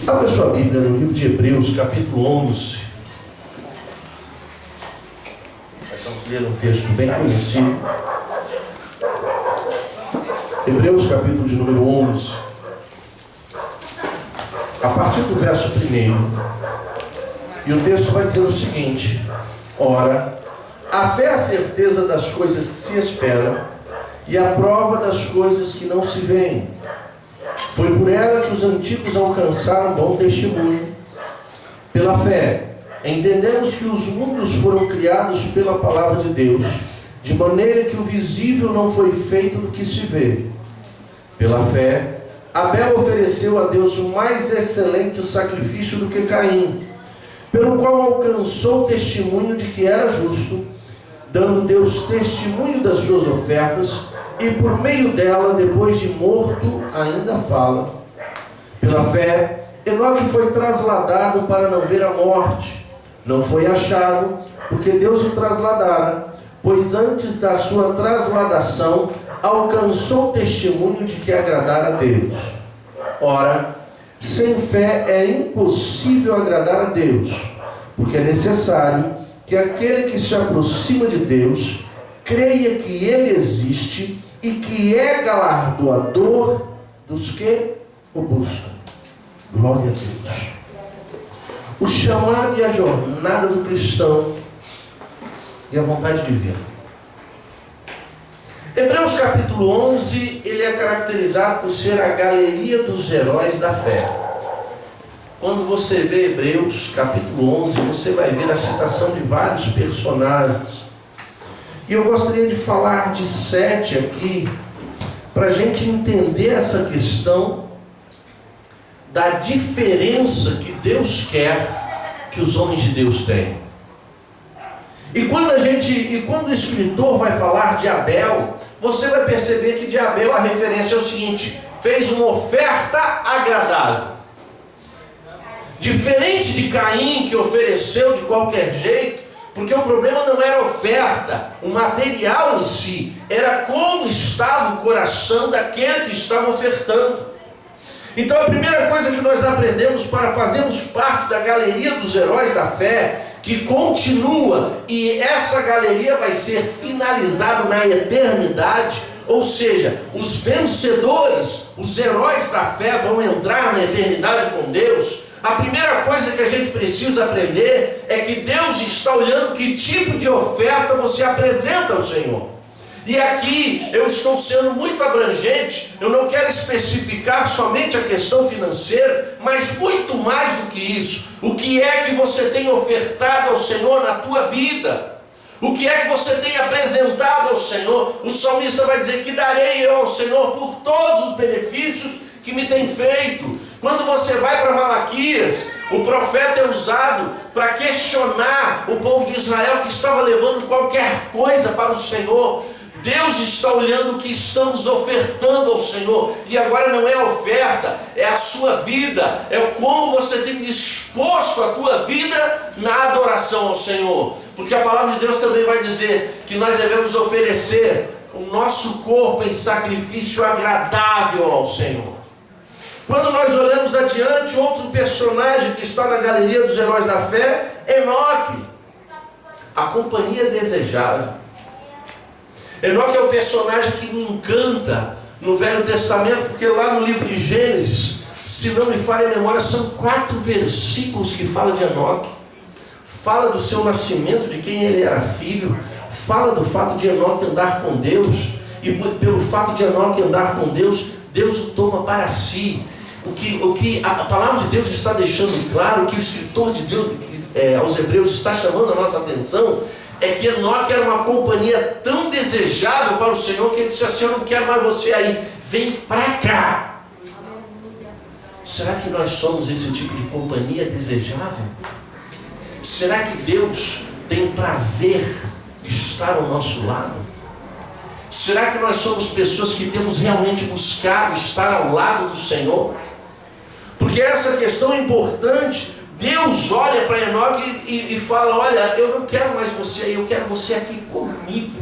Abra sua Bíblia no livro de Hebreus, capítulo 11. Nós vamos ler um texto bem conhecido. Hebreus, capítulo de número 11. A partir do verso 1. E o texto vai dizer o seguinte: ora, a fé é a certeza das coisas que se esperam e a prova das coisas que não se veem. Foi por ela que os antigos alcançaram bom testemunho. Pela fé, entendemos que os mundos foram criados pela palavra de Deus, de maneira que o visível não foi feito do que se vê. Pela fé, Abel ofereceu a Deus um mais excelente sacrifício do que Caim, pelo qual alcançou o testemunho de que era justo, dando Deus testemunho das suas ofertas, e por meio dela, depois de morto, ainda fala. Pela fé, Enoque foi trasladado para não ver a morte. Não foi achado, porque Deus o trasladara, pois antes da sua trasladação, alcançou o testemunho de que agradara a Deus. Ora, sem fé é impossível agradar a Deus, porque é necessário que aquele que se aproxima de Deus creia que Ele existe e que é galardoador dos que o buscam. Glória a Deus. O chamado e a jornada do cristão e a vontade de ver. Hebreus capítulo 11, ele é caracterizado por ser a galeria dos heróis da fé. Quando você vê Hebreus capítulo 11, você vai ver a citação de vários personagens. E eu gostaria de falar de 7 aqui, para a gente entender essa questão da diferença que Deus quer que os homens de Deus tenham. E quando o escritor vai falar de Abel, você vai perceber que de Abel a referência é o seguinte: fez uma oferta agradável. Diferente de Caim, que ofereceu de qualquer jeito, porque o problema não era a oferta, o material em si, era como estava o coração daquele que estava ofertando. Então a primeira coisa que nós aprendemos para fazermos parte da galeria dos heróis da fé, que continua, e essa galeria vai ser finalizada na eternidade, ou seja, os vencedores, os heróis da fé vão entrar na eternidade com Deus. A primeira coisa que a gente precisa aprender é que Deus está olhando que tipo de oferta você apresenta ao Senhor. E aqui eu estou sendo muito abrangente, eu não quero especificar somente a questão financeira, mas muito mais do que isso. O que é que você tem ofertado ao Senhor na tua vida? O que é que você tem apresentado ao Senhor? O salmista vai dizer que darei eu ao Senhor por todos os benefícios que me tem feito. Quando você vai para Malaquias, o profeta é usado para questionar o povo de Israel que estava levando qualquer coisa para o Senhor. Deus está olhando o que estamos ofertando ao Senhor. E agora não é a oferta, é a sua vida. É como você tem disposto a tua vida na adoração ao Senhor. Porque a palavra de Deus também vai dizer que nós devemos oferecer o nosso corpo em sacrifício agradável ao Senhor. Quando nós olhamos adiante, outro personagem que está na galeria dos heróis da fé, Enoque, a companhia desejável. Enoque é o personagem que me encanta no Velho Testamento, porque lá no livro de Gênesis, se não me falha a memória, são 4 versículos que falam de Enoque. Fala do seu nascimento, de quem ele era filho, fala do fato de Enoque andar com Deus, e pelo fato de Enoque andar com Deus, Deus o toma para si. O que a palavra de Deus está deixando claro, que o escritor de Deus aos Hebreus está chamando a nossa atenção, é que Enoque era uma companhia tão desejável para o Senhor, que ele disse assim: eu não quero mais você aí, vem para cá. Será que nós somos esse tipo de companhia desejável? Será que Deus tem prazer de estar ao nosso lado? Será que nós somos pessoas que temos realmente buscado estar ao lado do Senhor? Porque essa questão é importante. Deus olha para Enoque e fala: olha, eu não quero mais você aí, eu quero você aqui comigo.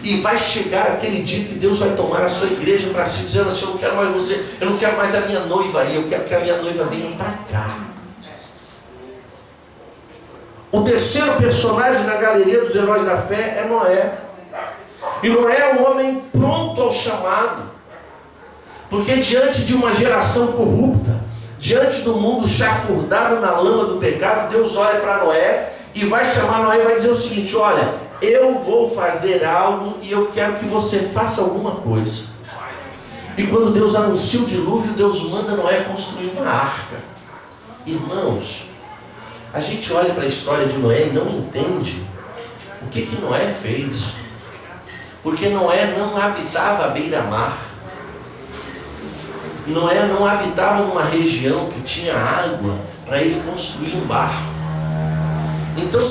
E vai chegar aquele dia que Deus vai tomar a sua igreja para si, dizendo assim: eu não quero mais você, eu não quero mais a minha noiva aí, eu quero que a minha noiva venha para cá. O terceiro personagem na galeria dos heróis da fé é Noé. E Noé é um homem pronto ao chamado. Porque diante de uma geração corrupta, diante do mundo chafurdado na lama do pecado, Deus olha para Noé e vai chamar Noé e vai dizer o seguinte: olha, eu vou fazer algo e eu quero que você faça alguma coisa. E quando Deus anuncia o dilúvio, Deus manda Noé construir uma arca. Irmãos, a gente olha para a história de Noé e não entende o que Noé fez. Porque Noé não habitava à beira-mar. Noé não habitava numa região que tinha água para ele construir um barco. Então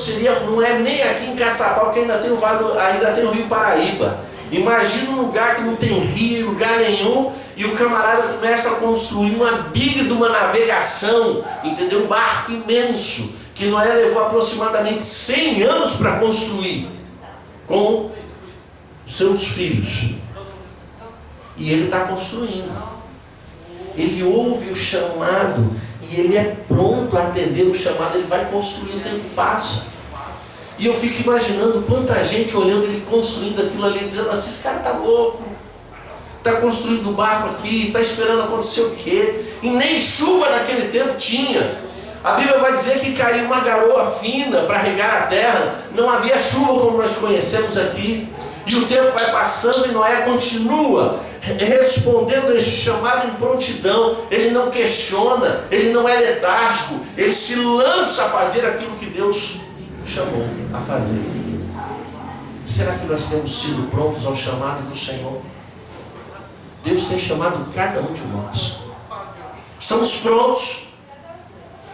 não é nem aqui em Caçapau, que ainda tem o Rio Paraíba. Imagina um lugar que não tem rio, lugar nenhum, e o camarada começa a construir uma biga de uma navegação, entendeu? Um barco imenso, que Noé levou aproximadamente 100 anos para construir, com seus filhos. E ele está construindo. Ele ouve o chamado e ele é pronto a atender o chamado. Ele vai construir, o tempo passa. E eu fico imaginando quanta gente olhando ele construindo aquilo ali, dizendo assim: esse cara está louco, está construindo um barco aqui, está esperando acontecer o quê? E nem chuva naquele tempo tinha. A Bíblia vai dizer que caiu uma garoa fina para regar a terra. Não havia chuva como nós conhecemos aqui. E o tempo vai passando e Noé continua respondendo a este chamado em prontidão. Ele não questiona, ele não é letárgico, ele se lança a fazer aquilo que Deus chamou a fazer. Será que nós temos sido prontos ao chamado do Senhor? Deus tem chamado cada um de nós. Estamos prontos?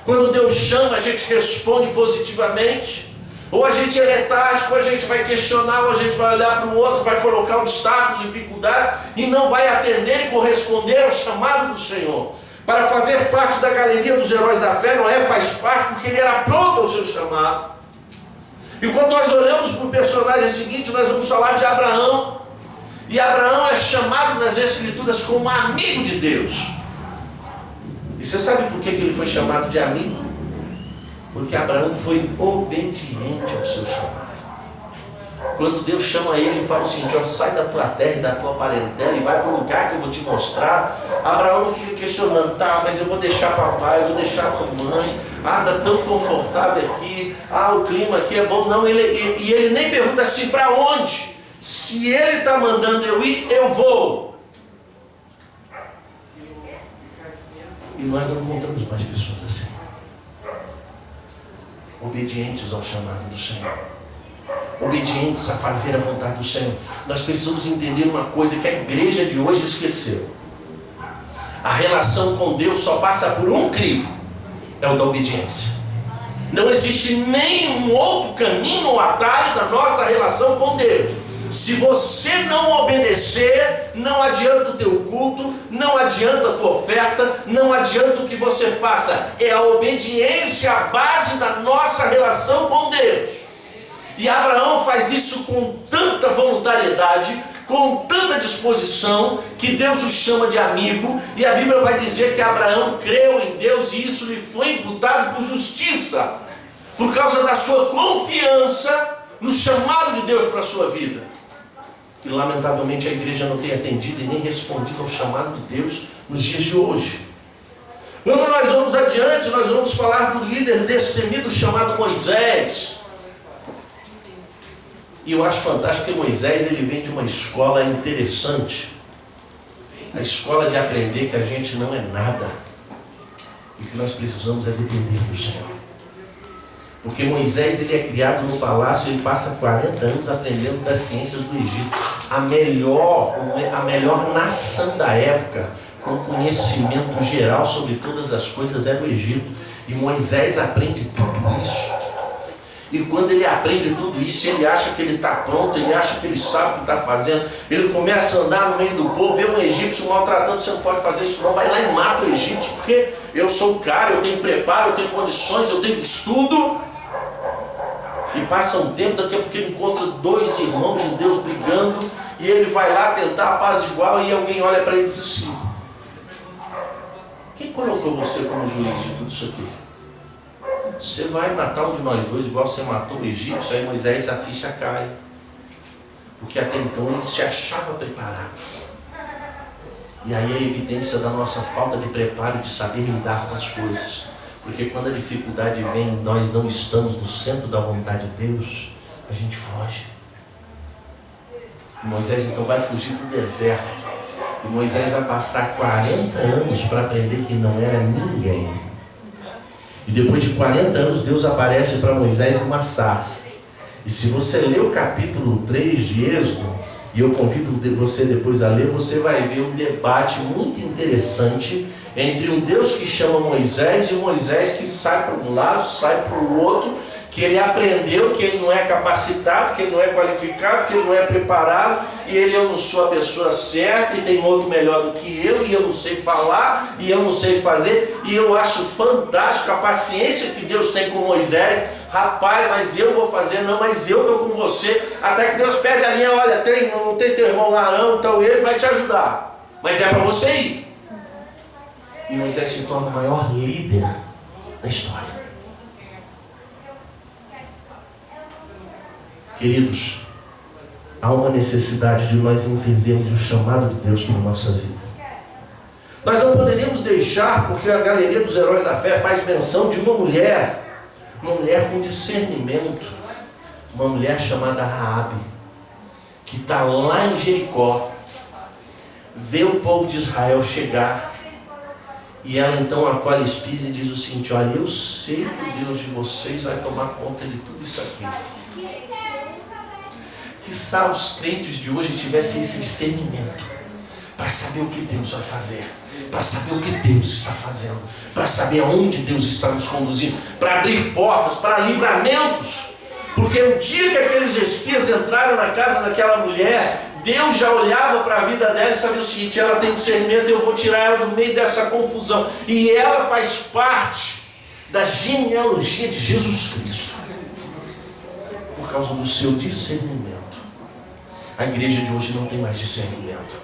Quando Deus chama, a gente responde positivamente? Ou a gente é letárgico, ou a gente vai questionar, ou a gente vai olhar para o outro, vai colocar obstáculos, dificuldade, e não vai atender e corresponder ao chamado do Senhor. Para fazer parte da galeria dos heróis da fé, Noé faz parte porque ele era pronto ao seu chamado. E quando nós olhamos para o personagem seguinte, nós vamos falar de Abraão. E Abraão é chamado nas Escrituras como amigo de Deus. E você sabe por que ele foi chamado de amigo? Porque Abraão foi obediente ao seu chamado. Quando Deus chama ele e fala o seguinte: ó, sai da tua terra e da tua parentela e vai para o lugar que eu vou te mostrar. Abraão não fica questionando: tá, mas eu vou deixar papai, eu vou deixar mamãe, tá tão confortável aqui, o clima aqui é bom. Não, ele nem pergunta assim: para onde? Se ele está mandando eu ir, eu vou. E nós não encontramos mais pessoas assim, obedientes ao chamado do Senhor, obedientes a fazer a vontade do Senhor. Nós precisamos entender uma coisa que a igreja de hoje esqueceu: a relação com Deus só passa por um crivo, é o da obediência. Não existe nenhum outro caminho ou atalho da nossa relação com Deus. Se você não obedecer, não adianta o teu culto, não adianta a tua oferta, não adianta o que você faça. É a obediência a base da nossa relação com Deus. E Abraão faz isso com tanta voluntariedade, com tanta disposição, que Deus o chama de amigo. E a Bíblia vai dizer que Abraão creu em Deus e isso lhe foi imputado por justiça, por causa da sua confiança no chamado de Deus para a sua vida. E lamentavelmente a igreja não tem atendido e nem respondido ao chamado de Deus nos dias de hoje. Quando nós vamos adiante, nós vamos falar do líder destemido chamado Moisés. E eu acho fantástico que Moisés, ele vem de uma escola interessante. A escola de aprender que a gente não é nada. E que nós precisamos é depender do Senhor. Porque Moisés, ele é criado no palácio, ele passa 40 anos aprendendo das ciências do Egito. A melhor nação da época, com conhecimento geral sobre todas as coisas, era o Egito. E Moisés aprende tudo isso. E quando ele aprende tudo isso, ele acha que ele está pronto, ele acha que ele sabe o que está fazendo. Ele começa a andar no meio do povo, vê um egípcio maltratando: você não pode fazer isso não, vai lá e mata o egípcio, porque eu sou o cara, eu tenho preparo, eu tenho condições, eu tenho estudo. E passa um tempo, daqui a pouco ele encontra dois irmãos judeus brigando, e ele vai lá tentar apaziguar, e alguém olha para ele e diz assim: quem colocou você como juiz de tudo isso aqui? Você vai matar um de nós dois igual você matou o egípcio? Aí Moisés, a ficha cai. Porque até então ele se achava preparado. E aí é a evidência da nossa falta de preparo, de saber lidar com as coisas. Porque quando a dificuldade vem, nós não estamos no centro da vontade de Deus, a gente foge. E Moisés então vai fugir para o deserto. E Moisés vai passar 40 anos para aprender que não era ninguém. E depois de 40 anos, Deus aparece para Moisés numa sarça. E se você ler o capítulo 3 de Êxodo, e eu convido você depois a ler, você vai ver um debate muito interessante entre um Deus que chama Moisés e um Moisés que sai para um lado, sai para o outro, que ele aprendeu que ele não é capacitado, que ele não é qualificado, que ele não é preparado, e eu não sou a pessoa certa, e tem outro melhor do que eu, e eu não sei falar, e eu não sei fazer. E eu acho fantástico a paciência que Deus tem com Moisés. Rapaz, mas eu vou fazer, não, mas eu estou com você. Até que Deus pede a linha: olha, não tem teu irmão lá não, então ele vai te ajudar, mas é para você ir. E Moisés se torna o maior líder da história. Queridos, há uma necessidade de nós entendermos o chamado de Deus para a nossa vida. Nós não poderíamos deixar, porque a galeria dos heróis da fé faz menção de uma mulher com discernimento, uma mulher chamada Raabe, que está lá em Jericó, vê o povo de Israel chegar, e ela então acolhe a espiga e diz o seguinte: olha, eu sei que o Deus de vocês vai tomar conta de tudo isso aqui. Quiçá os crentes de hoje tivessem esse discernimento para saber o que Deus vai fazer, para saber o que Deus está fazendo, para saber aonde Deus está nos conduzindo, para abrir portas, para livramentos. Porque o dia que aqueles espias entraram na casa daquela mulher, Deus já olhava para a vida dela e sabia o seguinte: ela tem discernimento, eu vou tirar ela do meio dessa confusão. E ela faz parte da genealogia de Jesus Cristo, por causa do seu discernimento. A igreja de hoje não tem mais discernimento.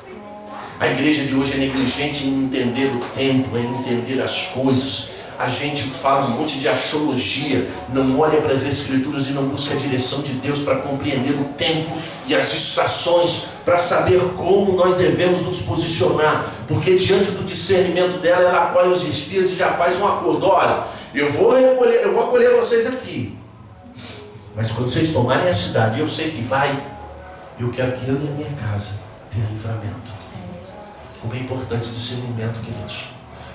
A igreja de hoje é negligente em entender o tempo, em entender as coisas. A gente fala um monte de axiologia, não olha para as escrituras e não busca a direção de Deus para compreender o tempo e as estações, para saber como nós devemos nos posicionar. Porque diante do discernimento dela, ela acolhe os espias e já faz um acordo: olha, eu vou acolher vocês aqui, mas quando vocês tomarem a cidade, eu sei que eu quero que eu e a minha casa tenham livramento. Como é importante discernimento, queridos.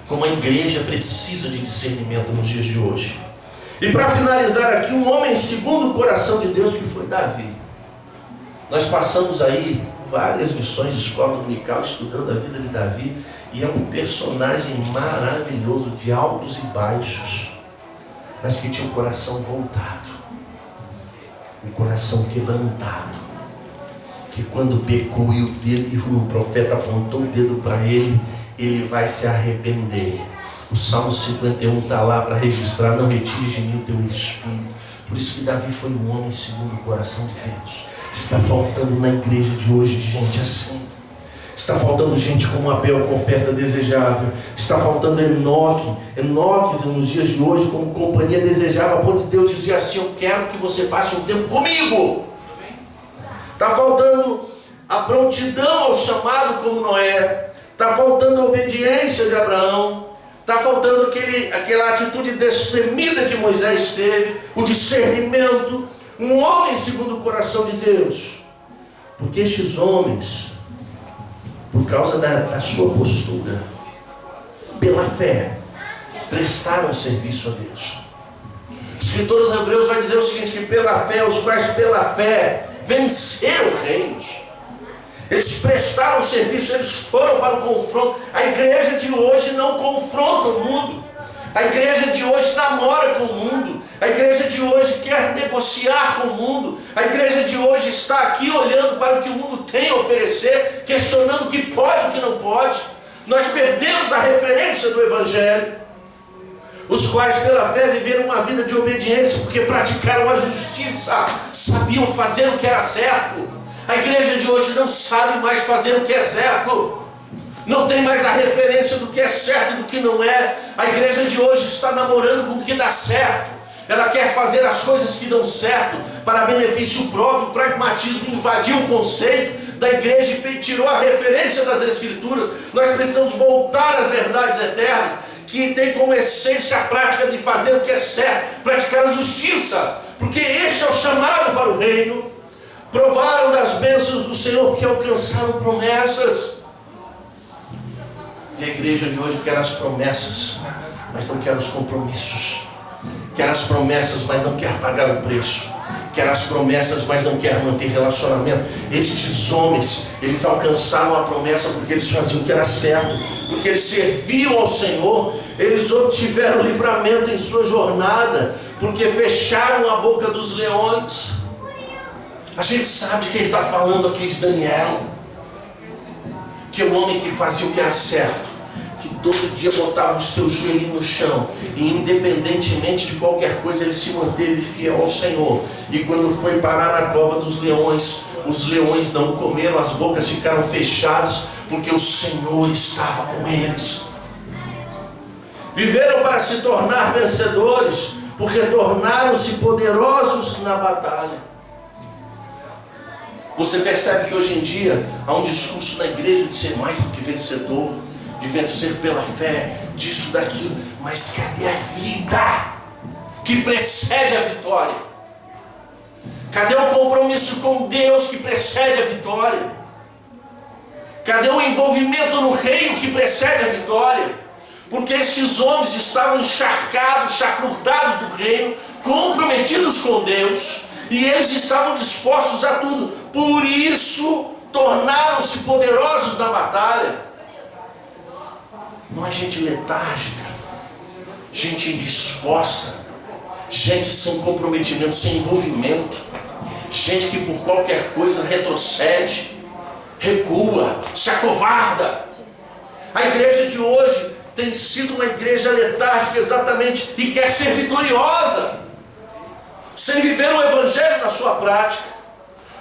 Como a igreja precisa de discernimento nos dias de hoje. E para finalizar aqui, um homem segundo o coração de Deus, que foi Davi. Nós passamos aí várias lições de escola dominical estudando a vida de Davi, e é um personagem maravilhoso, de altos e baixos, mas que tinha um coração voltado, um coração quebrantado, que quando pecou e o profeta apontou o dedo para ele, ele vai se arrepender. O Salmo 51 está lá para registrar: não retires de mim o teu espírito. Por isso que Davi foi um homem segundo o coração de Deus. Está faltando na igreja de hoje gente assim. Está faltando gente como Abel, com oferta desejável. Está faltando Enoque nos dias de hoje como companhia desejável, a ponto de Deus dizer assim: eu quero que você passe um tempo comigo. Está faltando a prontidão ao chamado como Noé. Está faltando a obediência de Abraão. Está faltando aquela atitude destemida que Moisés teve, o discernimento. Um homem segundo o coração de Deus. Porque estes homens, por causa da sua postura, pela fé, prestaram serviço a Deus. O escritor aos Hebreus vai dizer o seguinte: que pela fé, os quais pela fé venceram reinos, eles prestaram serviço, eles foram para o confronto. A igreja de hoje não confronta o mundo. A igreja de hoje namora com o mundo. A igreja de hoje quer negociar com o mundo. A igreja de hoje está aqui olhando para o que o mundo tem a oferecer, questionando o que pode e o que não pode. Nós perdemos a referência do Evangelho. os quais pela fé viveram uma vida de obediência, porque praticaram a justiça, sabiam fazer o que era certo. A igreja de hoje não sabe mais fazer o que é certo, não tem mais a referência do que é certo e do que não é. A igreja de hoje está namorando com o que dá certo, ela quer fazer as coisas que dão certo para benefício próprio. O pragmatismo invadiu o conceito da igreja e tirou a referência das Escrituras. Nós precisamos voltar às verdades eternas, que tem como essência a prática de fazer o que é certo, praticar a justiça, porque este é o chamado para o reino. Provaram das bênçãos do Senhor porque alcançaram promessas. E a igreja de hoje quer as promessas, mas não quer os compromissos. Quer as promessas, mas não quer pagar o preço. Quer as promessas, mas não quer manter relacionamento. Estes homens, eles alcançaram a promessa porque eles faziam o que era certo, porque eles serviam ao Senhor. Eles obtiveram livramento em sua jornada, porque fecharam a boca dos leões. A gente sabe que ele está falando aqui de Daniel, que é um homem que fazia o que era certo, que todo dia botava o seu joelhinho no chão, e independentemente de qualquer coisa, ele se manteve fiel ao Senhor. E quando foi parar na cova dos leões, os leões não comeram, as bocas ficaram fechadas, porque o Senhor estava com eles. Viveram para se tornar vencedores, porque tornaram-se poderosos na batalha. Você percebe que hoje em dia há um discurso na igreja de ser mais do que vencedor, de vencer pela fé, disso, daquilo. Mas cadê a vida que precede a vitória? Cadê o compromisso com Deus que precede a vitória? Cadê o envolvimento no reino que precede a vitória? Porque estes homens estavam encharcados, chafurdados do reino, comprometidos com Deus, e eles estavam dispostos a tudo. Por isso tornaram-se poderosos na batalha. Não é gente letárgica, gente indisposta, gente sem comprometimento, sem envolvimento, gente que por qualquer coisa retrocede, recua, se acovarda. A igreja de hoje tem sido uma igreja letárgica exatamente, e quer ser vitoriosa, sem viver o evangelho na sua prática.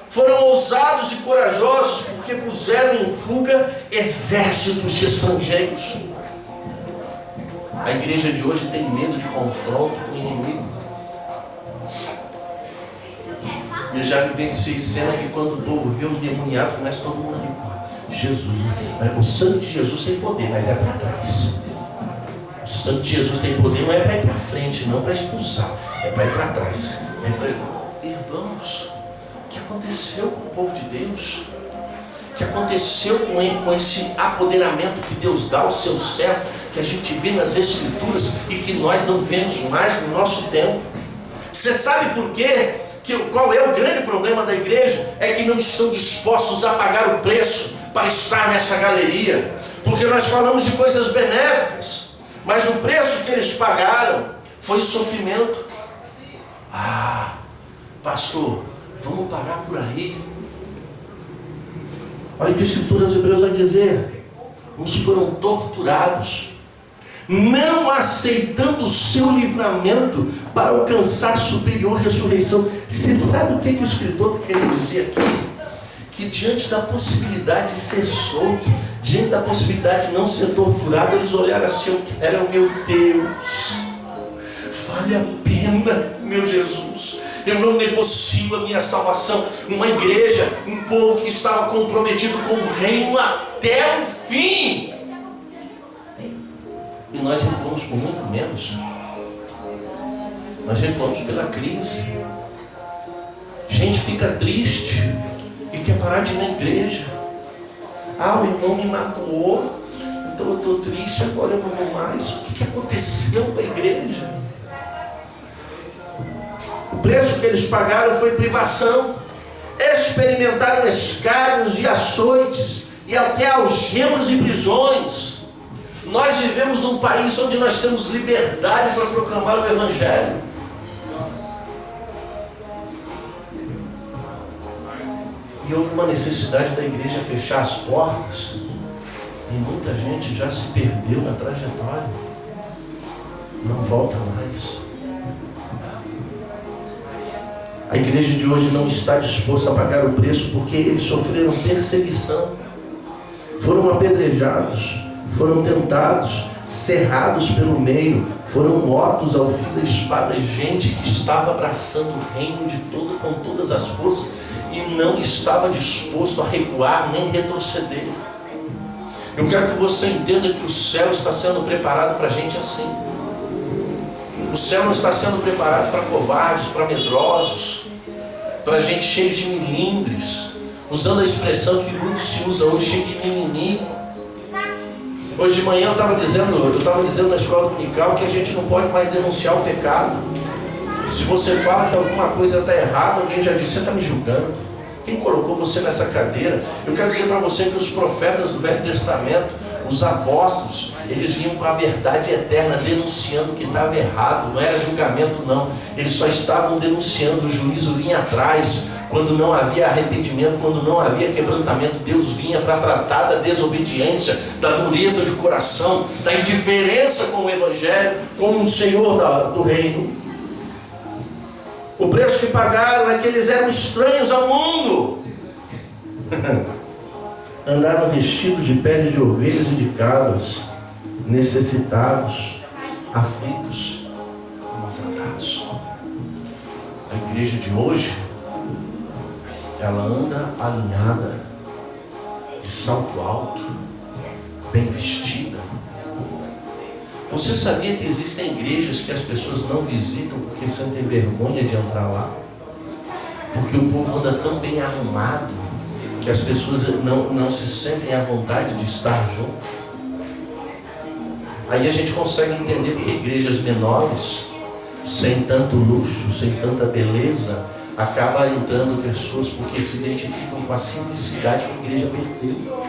Foram ousados e corajosos porque puseram em fuga exércitos de estrangeiros. A igreja de hoje tem medo de confronto com o inimigo. Eu já vivenciei cena que quando o povo vê um demoniado, começa todo mundo a recuar. Jesus, o sangue de Jesus tem poder, mas é para trás. O sangue de Jesus tem poder, não é para ir para frente, não para expulsar, é para ir para trás. Irmãos, o que aconteceu com o povo de Deus? O que aconteceu com esse apoderamento que Deus dá ao seu servo, que a gente vê nas Escrituras e que nós não vemos mais no nosso tempo? Você sabe por quê? Qual é o grande problema da igreja? É que não estão dispostos a pagar o preço para estar nessa galeria. Porque nós falamos de coisas benéficas, mas o preço que eles pagaram foi o sofrimento. Ah, pastor, vamos parar por aí. Olha o que a Escritura dos Hebreus vai dizer. Uns foram torturados, não aceitando o seu livramento para alcançar superior ressurreição. Você sabe o que o escritor está querendo dizer aqui? Que diante da possibilidade de ser solto, diante da possibilidade de não ser torturado, eles olharam assim: era o meu Deus, vale a pena, meu Jesus, eu não negocio a minha salvação. Uma igreja, um povo que estava comprometido com o reino até o fim. E nós recuamos por muito menos. Nós recuamos pela crise. Gente fica triste e quer parar de ir na igreja. Ah, o irmão me magoou, então eu estou triste, agora eu não vou mais. O que aconteceu com a igreja? O preço que eles pagaram foi privação. Experimentaram escárnios e açoites e até algemas e prisões. Nós vivemos num país onde nós temos liberdade para proclamar o Evangelho. E houve uma necessidade da igreja fechar as portas, e muita gente já se perdeu na trajetória. não volta mais. A igreja de hoje não está disposta a pagar o preço porque eles sofreram perseguição, foram apedrejados, foram tentados, cerrados pelo meio, foram mortos ao fim da espada. Gente que estava abraçando o reino com todas as forças e não estava disposto a recuar nem retroceder. Eu quero que você entenda que o céu está sendo preparado para gente assim. O céu não está sendo preparado para covardes, para medrosos, para gente cheia de milindres, usando a expressão que muito se usa hoje, cheio de mimimi. Hoje de manhã eu estava dizendo na escola dominical que a gente não pode mais denunciar o pecado. Se você fala que alguma coisa está errada, alguém já disse: você está me julgando. Quem colocou você nessa cadeira? Eu quero dizer para você que os profetas do Velho Testamento, os apóstolos, eles vinham com a verdade eterna, denunciando o que estava errado. Não era julgamento não, eles só estavam denunciando. O juízo vinha atrás. Quando não havia arrependimento, quando não havia quebrantamento, Deus vinha para tratar da desobediência, da dureza de coração, da indiferença com o Evangelho, com o Senhor do reino. O preço que pagaram é que eles eram estranhos ao mundo. Andaram vestidos de peles de ovelhas e de cabras, necessitados, aflitos e maltratados. A igreja de hoje, ela anda alinhada, de salto alto, bem vestida. Você sabia que existem igrejas que as pessoas não visitam porque sentem vergonha de entrar lá? Porque o povo anda tão bem arrumado que as pessoas não se sentem à vontade de estar junto. Aí a gente consegue entender porque igrejas menores, sem tanto luxo, sem tanta beleza, acaba entrando pessoas porque se identificam com a simplicidade que a igreja perdeu.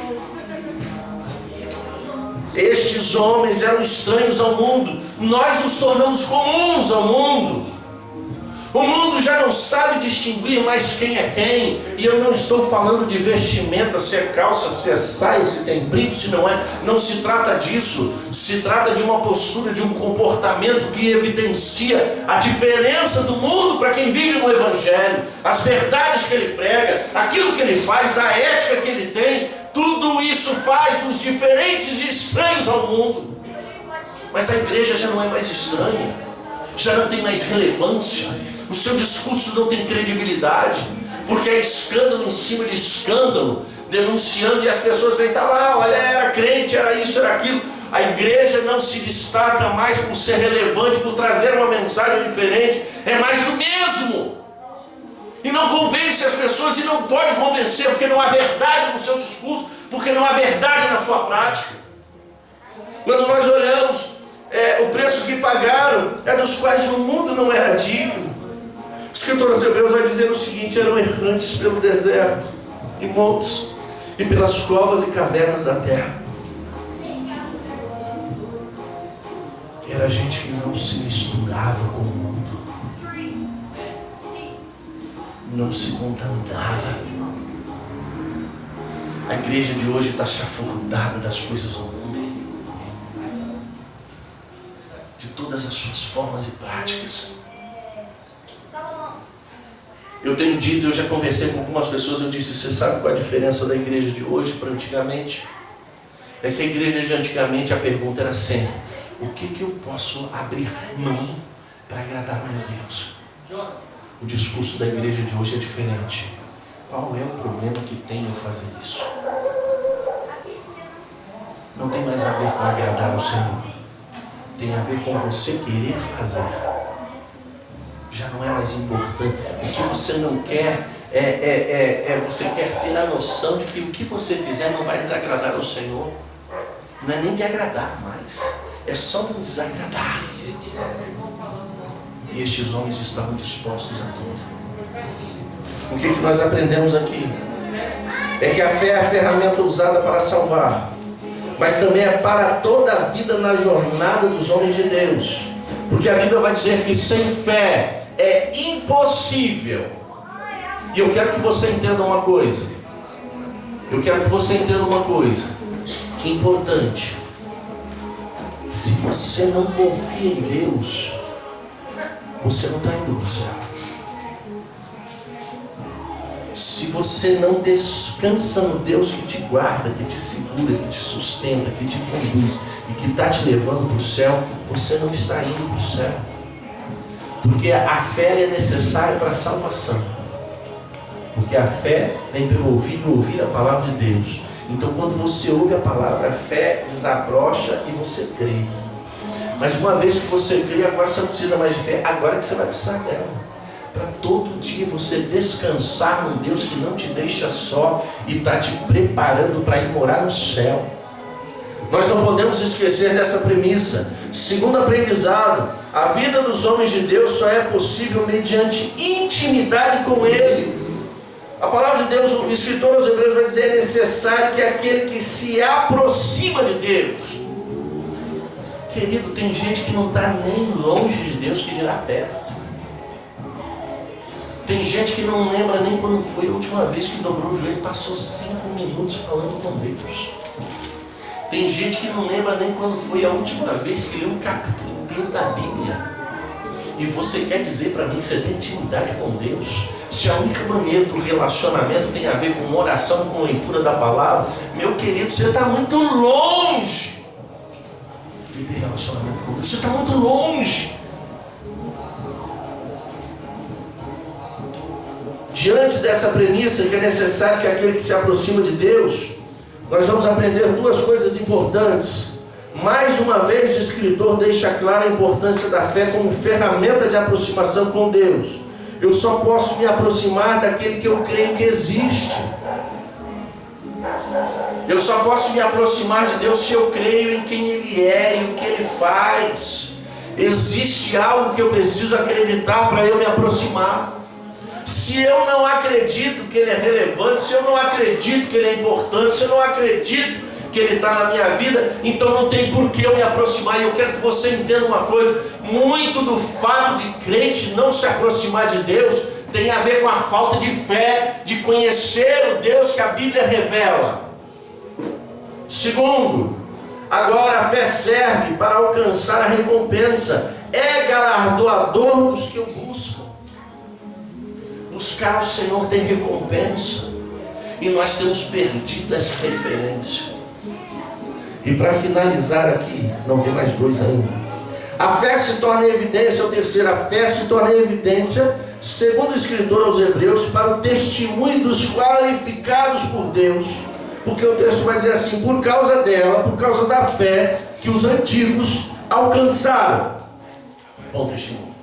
Estes homens eram estranhos ao mundo. Nós nos tornamos comuns ao mundo. O mundo já não sabe distinguir mais quem é quem. E eu não estou falando de vestimenta, se é calça, se é saia, se tem brinco, se não é. Não se trata disso. Se trata de uma postura, de um comportamento que evidencia a diferença do mundo para quem vive no Evangelho. As verdades que ele prega, aquilo que ele faz, a ética que ele tem. Tudo isso faz-nos diferentes e estranhos ao mundo. Mas a igreja já não é mais estranha, já não tem mais relevância. O seu discurso não tem credibilidade, porque é escândalo em cima de escândalo, denunciando, e as pessoas vêm estar lá: olha, era crente, era isso, era aquilo. A igreja não se destaca mais por ser relevante, por trazer uma mensagem diferente. É mais do mesmo. E não convence as pessoas, e não pode convencer, porque não há verdade no seu discurso, porque não há verdade na sua prática. Quando nós olhamos o preço que pagaram, é dos quais o mundo não era digno. O escritor aos Hebreus vai dizer o seguinte: eram errantes pelo deserto e montes, e pelas covas e cavernas da terra. Era gente que não se misturava com o mundo, não se contaminava. A igreja de hoje está chafurdada das coisas do mundo, de todas as suas formas e práticas. Eu tenho dito, eu já conversei com algumas pessoas, eu disse: você sabe qual é a diferença da igreja de hoje para antigamente? É que a igreja de antigamente, a pergunta era assim: o que eu posso abrir mão para agradar o meu Deus? O discurso da igreja de hoje é diferente. Qual é o problema que tem em fazer isso? Não tem mais a ver com agradar ao Senhor. Tem a ver com você querer fazer. Já não é mais importante. O que você não quer você quer ter a noção de que o que você fizer não vai desagradar ao Senhor. Não é nem de agradar mais, é só não desagradar. E estes homens estavam dispostos a tudo. O que nós aprendemos aqui? É que a fé é a ferramenta usada para salvar, mas também é para toda a vida na jornada dos homens de Deus. Porque a Bíblia vai dizer que sem fé é impossível. E eu quero que você entenda uma coisa. importante. Se você não confia em Deus, você não está indo para o céu. Se você não descansa no Deus que te guarda, que te segura, que te sustenta, que te conduz e que está te levando para o céu, você não está indo para o céu. Porque a fé é necessária para a salvação. Porque a fé vem pelo ouvir e ouvir a palavra de Deus. Então quando você ouve a palavra, a fé desabrocha e você crê. Mas uma vez que você crê, agora você não precisa mais de fé, agora que você vai precisar dela. Para todo dia você descansar num Deus que não te deixa só e está te preparando para ir morar no céu. Nós não podemos esquecer dessa premissa. Segundo aprendizado, a vida dos homens de Deus só é possível mediante intimidade com Ele. A palavra de Deus, o escritor aos Hebreus vai dizer: é necessário que aquele que se aproxima de Deus. Querido, tem gente que não está nem longe de Deus, que dirá perto. Tem gente que não lembra nem quando foi a última vez que dobrou o joelho e passou 5 minutos falando com Deus. Tem gente que não lembra nem quando foi a última vez que leu um capítulo inteiro da Bíblia. E você quer dizer para mim que você tem intimidade com Deus? Se a única maneira do relacionamento tem a ver com oração, com leitura da palavra, meu querido, você está muito longe de ter relacionamento com Deus. Você está muito longe. Diante dessa premissa que é necessário que aquele que se aproxima de Deus, nós vamos aprender duas coisas importantes. Mais uma vez o escritor deixa clara a importância da fé como ferramenta de aproximação com Deus. Eu só posso me aproximar daquele que eu creio que existe. Eu só posso me aproximar de Deus se eu creio em quem Ele é e o que Ele faz. Existe algo que eu preciso acreditar para eu me aproximar. Se eu não acredito que Ele é relevante, se eu não acredito que Ele é importante, se eu não acredito que Ele está na minha vida, então não tem por que eu me aproximar. E eu quero que você entenda uma coisa: muito do fato de crente não se aproximar de Deus tem a ver com a falta de fé, de conhecer o Deus que a Bíblia revela. Segundo, agora a fé serve para alcançar a recompensa, é galardoador dos que o buscam. Buscar o Senhor tem recompensa, e nós temos perdido essa referência. E para finalizar aqui, não tem mais dois ainda. A fé se torna evidência, o terceiro, a fé se torna evidência, segundo o escritor aos Hebreus, para o testemunho dos qualificados por Deus. Porque o texto vai dizer assim: por causa dela, por causa da fé que os antigos alcançaram. Bom testemunho.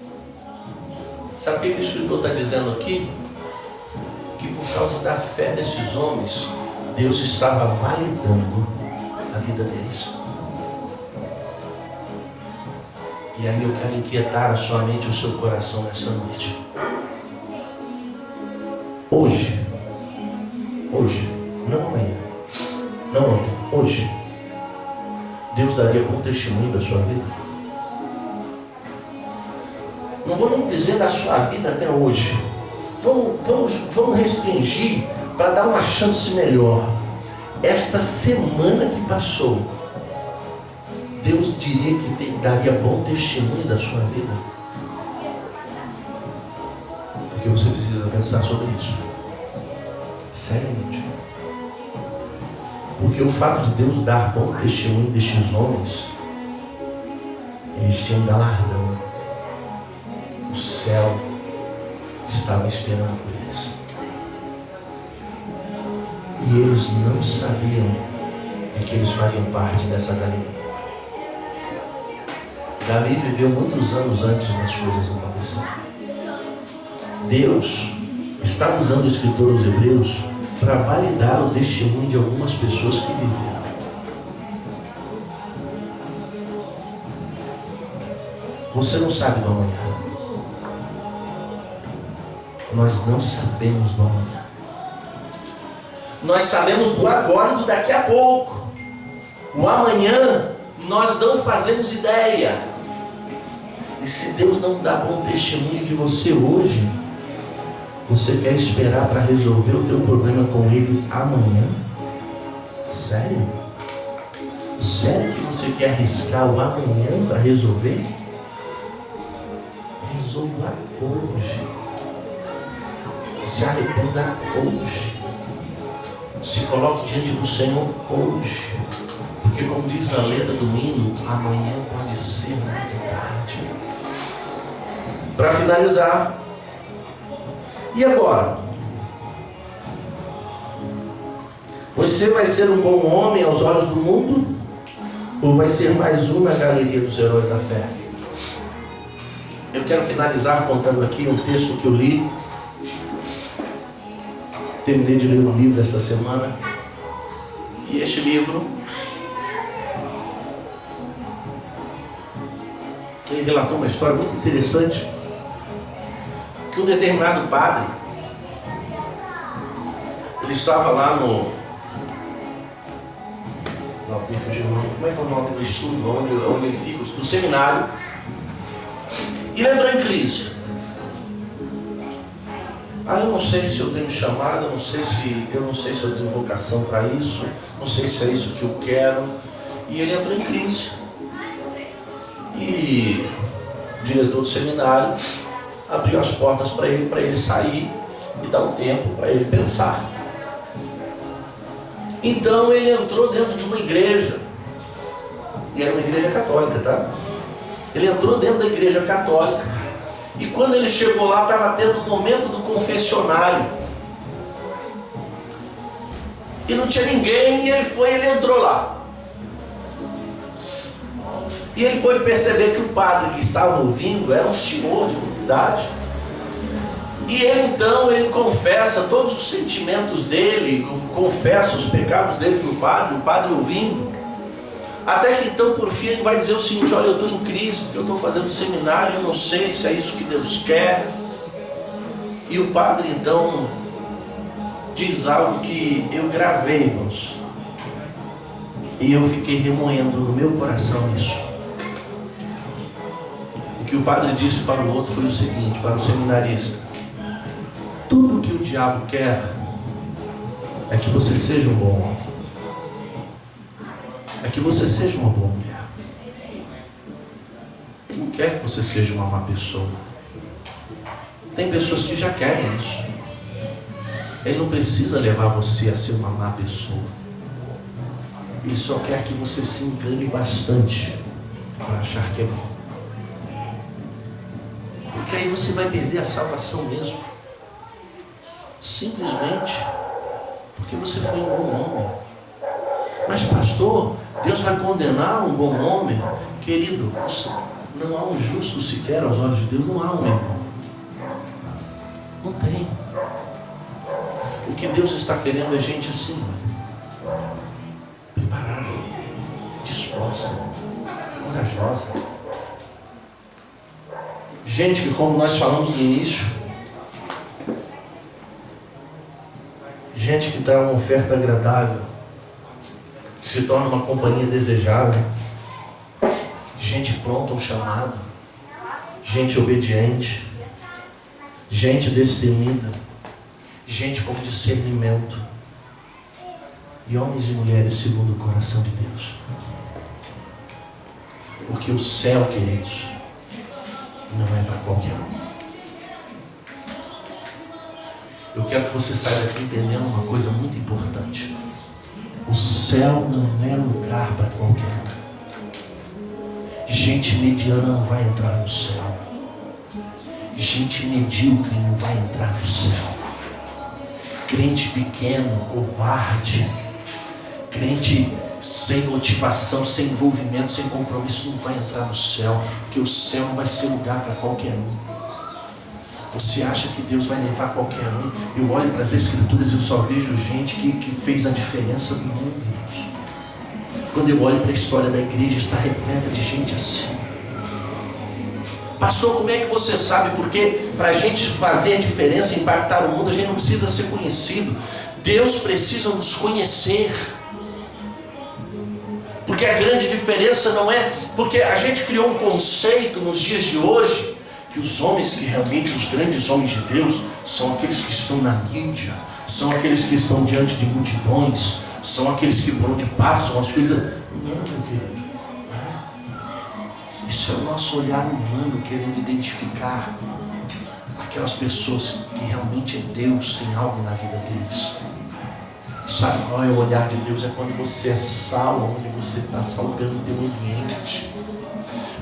Sabe o que o escritor está dizendo aqui? Que por causa da fé desses homens, Deus estava validando a vida deles. E aí eu quero inquietar a sua mente e o seu coração nessa noite. Hoje, não amanhã, não ontem, hoje, Deus daria bom testemunho da sua vida? Não vou nem dizer da sua vida até hoje. Vamos restringir para dar uma chance melhor. Esta semana que passou, Deus diria que daria bom testemunho da sua vida? Porque você precisa pensar sobre isso. Seriamente. Porque o fato de Deus dar bom testemunho destes homens, eles tinham galardão. O céu estava esperando por eles. E eles não sabiam de que eles fariam parte dessa galeria. Davi viveu muitos anos antes das coisas acontecerem. Deus estava usando o escritor aos Hebreus para validar o testemunho de algumas pessoas que viveram. Você não sabe do amanhã. Nós não sabemos do amanhã. Nós sabemos do agora e do daqui a pouco. O amanhã nós não fazemos ideia. E se Deus não dá bom testemunho de você hoje, você quer esperar para resolver o teu problema com Ele amanhã? Sério? Sério que você quer arriscar o amanhã para resolver? Resolva hoje. Se arrependa hoje. Se coloque diante do Senhor hoje. Porque como diz a letra do hino, amanhã pode ser muito tarde. Para finalizar, e agora? Você vai ser um bom homem aos olhos do mundo? Ou vai ser mais um na galeria dos heróis da fé? Eu quero finalizar contando aqui um texto que eu li. Terminei de ler um livro essa semana. E este livro, ele relatou uma história muito interessante. Que um determinado padre, ele estava lá no... Como é que é o nome do estudo? Onde ele fica? Do seminário. E ele entrou em crise. Eu não sei se eu tenho chamado, eu não sei se eu tenho vocação para isso, não sei se é isso que eu quero. E ele entrou em crise. E o diretor do seminário abriu as portas para ele sair e dar um tempo para ele pensar. Então ele entrou dentro de uma igreja. E era uma igreja católica, tá? Ele entrou dentro da igreja católica. E quando ele chegou lá, estava tendo o momento do confessionário. E não tinha ninguém, e ele entrou lá. E ele pôde perceber que o padre que estava ouvindo era um senhor de muita idade. E ele confessa todos os sentimentos dele, confessa os pecados dele para o padre ouvindo. Até que então, por fim, ele vai dizer o seguinte: olha, eu estou em crise, porque eu estou fazendo seminário, eu não sei se é isso que Deus quer. E o padre então diz algo que eu gravei, irmãos, e eu fiquei remoendo no meu coração isso. O que o padre disse para o outro foi o seguinte, para o seminarista: tudo que o diabo quer é que você seja um bom homem, é que você seja uma boa mulher. Ele não quer que você seja uma má pessoa. Tem pessoas que já querem isso. Ele não precisa levar você a ser uma má pessoa. Ele só quer que você se engane bastante para achar que é bom. Porque aí você vai perder a salvação mesmo. Simplesmente porque você foi um bom homem. Mas pastor, Deus vai condenar um bom homem? Querido, não há um justo sequer aos olhos de Deus. Não há um irmão. Não tem. O que Deus está querendo é gente assim, preparada, disposta, corajosa. Gente que, como nós falamos no início, gente que dá uma oferta agradável, que se torna uma companhia desejável, gente pronta ao chamado, gente obediente, gente destemida, gente com discernimento, e homens e mulheres segundo o coração de Deus. Porque o céu, queridos, não é para qualquer um. Eu quero que você saia daqui entendendo uma coisa muito importante. O céu não é lugar para qualquer um. Gente mediana não vai entrar no céu. Gente medíocre não vai entrar no céu. Crente pequeno, covarde, crente sem motivação, sem envolvimento, sem compromisso, não vai entrar no céu. Porque o céu não vai ser lugar para qualquer um. Você acha que Deus vai levar qualquer um? Eu olho para as Escrituras e eu só vejo gente que fez a diferença no mundo, Deus. Quando eu olho para a história da igreja, está repleta de gente assim. Pastor, como é que você sabe? Porque para a gente fazer a diferença, impactar o mundo, a gente não precisa ser conhecido. Deus precisa nos conhecer. Porque a grande diferença não é... Porque a gente criou um conceito nos dias de hoje, que os homens que realmente, os grandes homens de Deus, são aqueles que estão na mídia, são aqueles que estão diante de multidões, são aqueles que por onde passam as coisas... Não, meu querido. Isso é o nosso olhar humano querendo identificar aquelas pessoas que realmente Deus tem algo na vida deles. Sabe qual é o olhar de Deus? É quando você é sal, onde você está salgando o teu ambiente.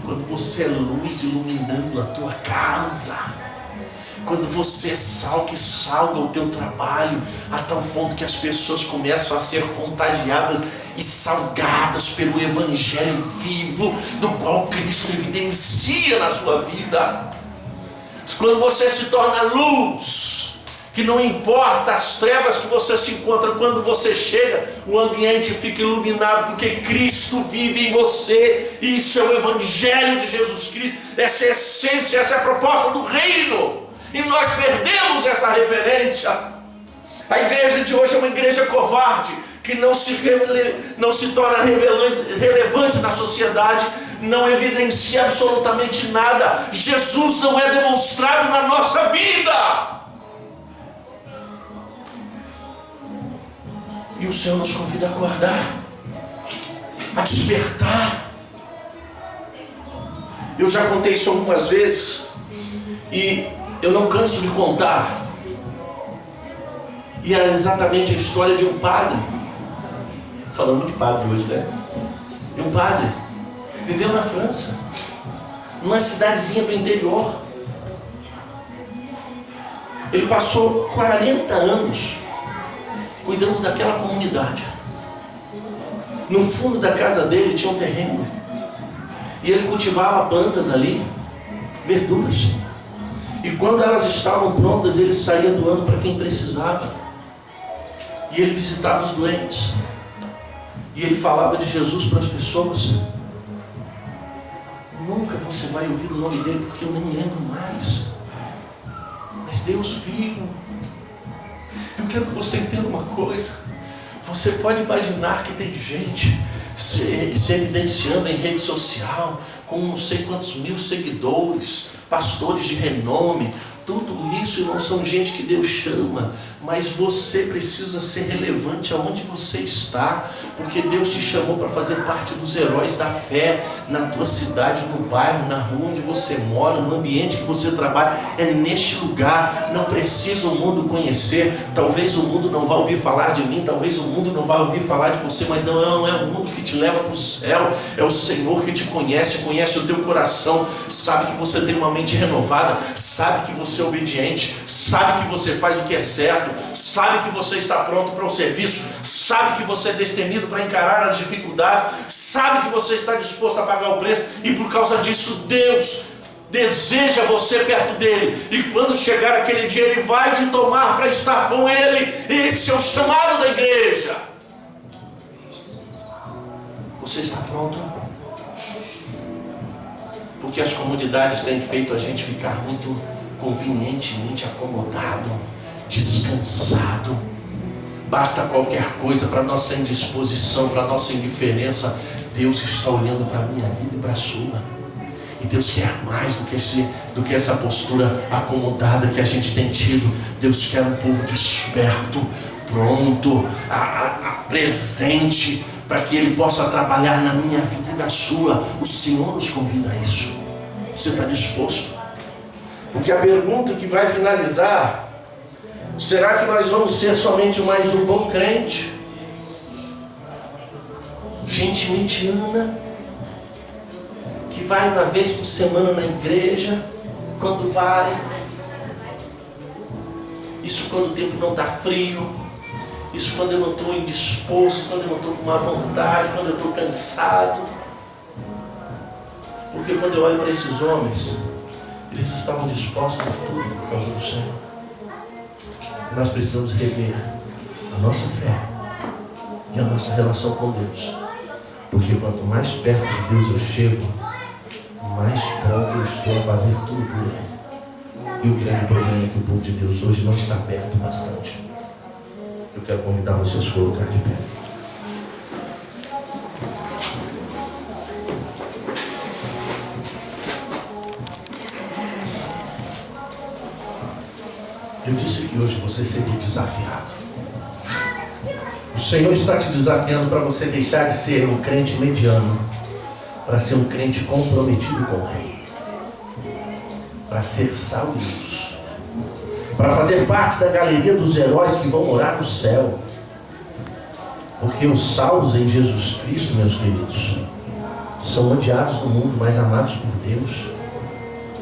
Quando você é luz iluminando a tua casa. Quando você é sal que salga o teu trabalho, a tal ponto que as pessoas começam a ser contagiadas e salgadas pelo Evangelho vivo, do qual Cristo evidencia na sua vida. Quando você se torna luz, que não importa as trevas que você se encontra, quando você chega, o ambiente fica iluminado, porque Cristo vive em você. Isso é o Evangelho de Jesus Cristo, essa é a essência, essa é a proposta do reino, e nós perdemos essa referência. A igreja de hoje é uma igreja covarde, que não se torna relevante na sociedade, não evidencia absolutamente nada. Jesus não é demonstrado na nossa vida. E o Senhor nos convida a acordar, a despertar. Eu já contei isso algumas vezes e eu não canso de contar. E é exatamente a história de um padre. Falando de padre hoje, né? De um padre viveu na França, numa cidadezinha do interior. Ele passou 40 anos cuidando daquela comunidade. No fundo da casa dele tinha um terreno, e ele cultivava plantas ali, verduras, e quando elas estavam prontas ele saía doando para quem precisava. E ele visitava os doentes, e ele falava de Jesus para as pessoas. Nunca você vai ouvir o nome dele, porque eu nem lembro mais, mas Deus viu. Eu quero que você entenda uma coisa. Você pode imaginar que tem gente se evidenciando em rede social, com não sei quantos mil seguidores, pastores de renome. Tudo isso não são gente que Deus chama, mas você precisa ser relevante aonde você está, porque Deus te chamou para fazer parte dos heróis da fé, na tua cidade, no bairro, na rua onde você mora, no ambiente que você trabalha. É neste lugar. Não precisa o mundo conhecer. Talvez o mundo não vá ouvir falar de mim, talvez o mundo não vá ouvir falar de você, mas não é o mundo que te leva para o céu. É o Senhor que te conhece, conhece o teu coração, sabe que você tem uma mente renovada, sabe que você é obediente, sabe que você faz o que é certo, sabe que você está pronto para o serviço, sabe que você é destemido para encarar as dificuldades, sabe que você está disposto a pagar o preço, e por causa disso Deus deseja você perto dele, e quando chegar aquele dia ele vai te tomar para estar com ele. Esse é o chamado da igreja. Você está pronto? Porque as comodidades têm feito a gente ficar muito convenientemente acomodado, descansado. Basta qualquer coisa para nossa indisposição, para nossa indiferença. Deus está olhando para a minha vida e para a sua, e Deus quer mais do que essa postura acomodada que a gente tem tido. Deus quer um povo desperto, pronto, presente, para que Ele possa trabalhar na minha vida e na sua. O Senhor nos convida a isso. Você está disposto? Porque a pergunta que vai finalizar: será que nós vamos ser somente mais um bom crente? Gente mediana, que vai uma vez por semana na igreja, quando vai. Isso quando o tempo não está frio. Isso quando eu não estou indisposto, quando eu não estou com má vontade, quando eu estou cansado. Porque quando eu olho para esses homens, eles estavam dispostos a tudo por causa do Senhor. Nós precisamos rever a nossa fé e a nossa relação com Deus. Porque quanto mais perto de Deus eu chego, mais pronto eu estou a fazer tudo por Ele. E o grande problema é que o povo de Deus hoje não está perto bastante. Eu quero convidar você a se colocar de pé. Eu disse que hoje você seria desafiado. O Senhor está te desafiando para você deixar de ser um crente mediano, para ser um crente comprometido com o Rei, para ser sal e luz, para fazer parte da galeria dos heróis que vão morar no céu. Porque os salvos em Jesus Cristo, meus queridos, são odiados no mundo, mas amados por Deus.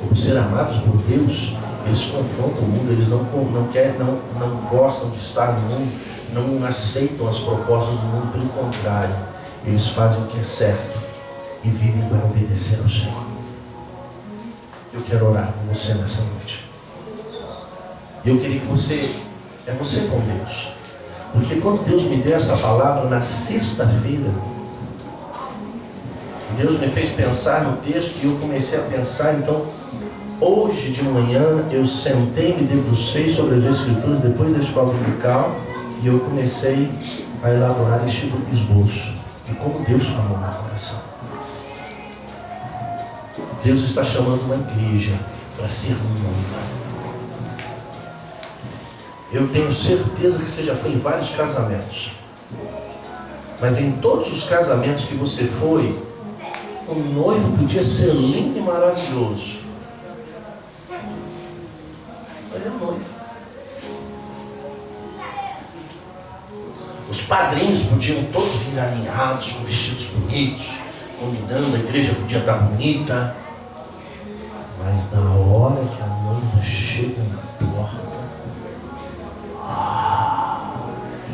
E por ser amados por Deus, eles confrontam o mundo, eles não gostam de estar no mundo, não aceitam as propostas do mundo, pelo contrário, eles fazem o que é certo e vivem para obedecer ao Senhor. Eu quero orar com você nessa noite. E eu queria que você com Deus. Porque quando Deus me deu essa palavra na sexta-feira, Deus me fez pensar no texto e eu comecei a pensar. Então, hoje de manhã eu sentei, me debrucei sobre as Escrituras depois da escola dominical e eu comecei a elaborar este esboço. E como Deus falou no meu coração. Deus está chamando uma igreja para ser noiva. Eu tenho certeza que você já foi em vários casamentos. Mas em todos os casamentos que você foi, o noivo podia ser lindo e maravilhoso. Mas é noivo. Os padrinhos podiam todos vir alinhados, com vestidos bonitos, combinando, a igreja podia estar bonita. Mas na hora que a noiva chega na porta,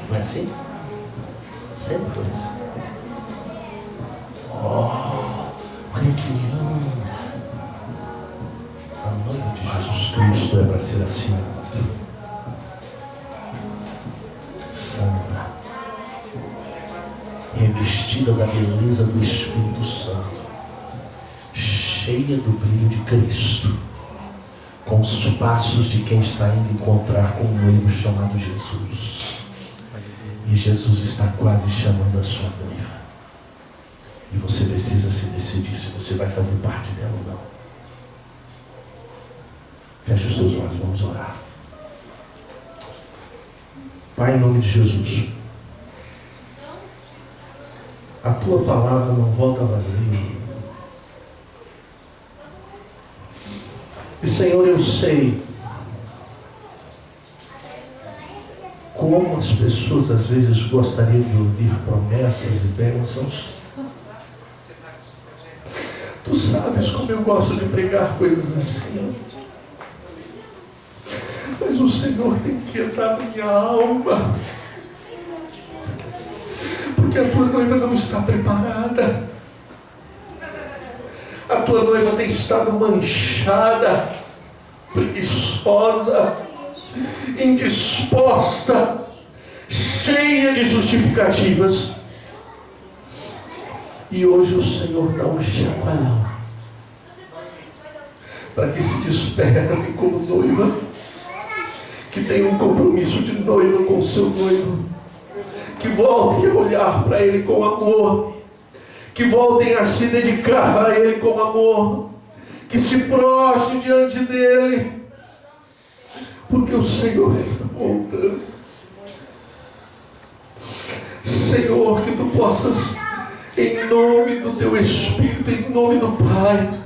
não é assim? Sempre foi assim. Olha que linda! A noiva de Jesus Cristo é para ser assim, santa, revestida da beleza do Espírito Santo, cheia do brilho de Cristo, com os passos de quem está indo encontrar com um noivo chamado Jesus. E Jesus está quase chamando a sua noiva. E você precisa se decidir se você vai fazer parte dela ou não. Feche os teus olhos, vamos orar. Pai, em nome de Jesus, a tua palavra não volta vazia. E Senhor, eu sei como as pessoas às vezes gostariam de ouvir promessas e bênçãos. Tu sabes como eu gosto de pregar coisas assim. Mas o Senhor tem quietado minha alma. Porque a tua noiva não está preparada. A tua noiva tem estado manchada, preguiçosa, indisposta, cheia de justificativas. E hoje o Senhor dá um chacoalhão para que se despertem como noiva, que tem um compromisso de noiva com o seu noivo, que voltem a olhar para Ele com amor, que voltem a se dedicar a Ele com amor, que se prostre diante dEle, porque o Senhor está voltando. Senhor, que Tu possas, em nome do Teu Espírito, em nome do Pai,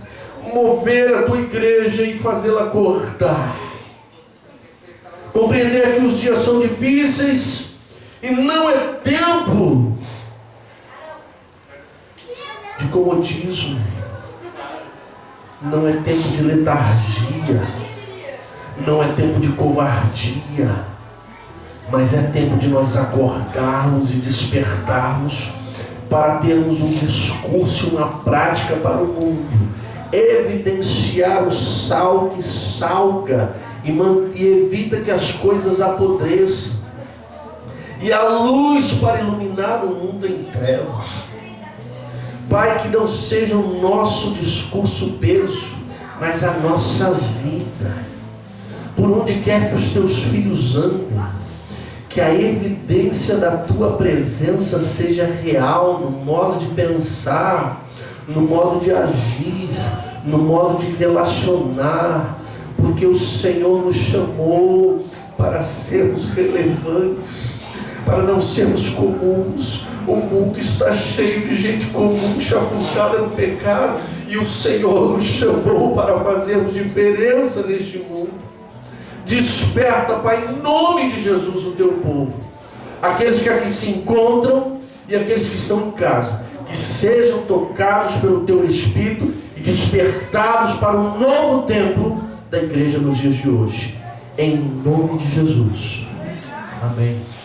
mover a Tua igreja e fazê-la acordar, compreender que os dias são difíceis e não é tempo de comodismo, não é tempo de letargia, não é tempo de covardia, mas é tempo de nós acordarmos e despertarmos para termos um discurso e uma prática para o mundo, evidenciar o sal que salga e evita que as coisas apodreçam, e a luz para iluminar o mundo em trevas. Pai, que não seja o nosso discurso peso, mas a nossa vida, por onde quer que os teus filhos andem, que a evidência da tua presença seja real no modo de pensar, no modo de agir, no modo de relacionar, porque o Senhor nos chamou para sermos relevantes, para não sermos comuns. O mundo está cheio de gente comum, chafurdada no pecado, e o Senhor nos chamou para fazermos diferença neste mundo. Desperta, Pai, em nome de Jesus, o teu povo, aqueles que aqui se encontram e aqueles que estão em casa, que sejam tocados pelo teu Espírito e despertados para um novo tempo da igreja nos dias de hoje, em nome de Jesus. Amém.